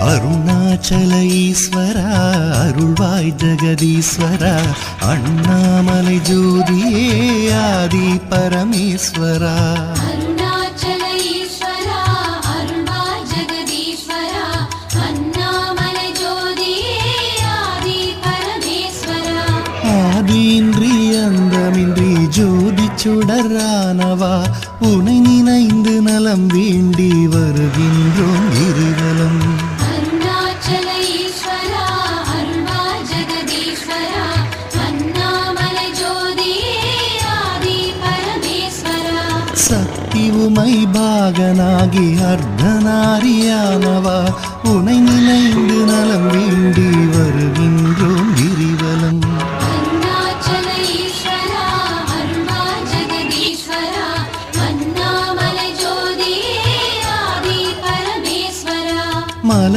அருணாச்சல ஈஸ்வரா அருள்வாய் ஜெகதீஸ்வரா அண்ணாமலை ஜோதியே ஆதி பரமேஸ்வரா அருணாச்சல ஈஸ்வரா அருள்வாய் ஜெகதீஸ்வரா அண்ணாமலை ஜோதியே ஆதி பரமேஸ்வரா ஆதியின்றி அந்தமின்றி ஜோதி சுடரானவா உனை நினைந்து நலம் வேண்டி வருகின்றோம் இருவலம் சக்தி உமை பாகனாகி அர்த்தநாரியானவா உனை நினைந்து நலம்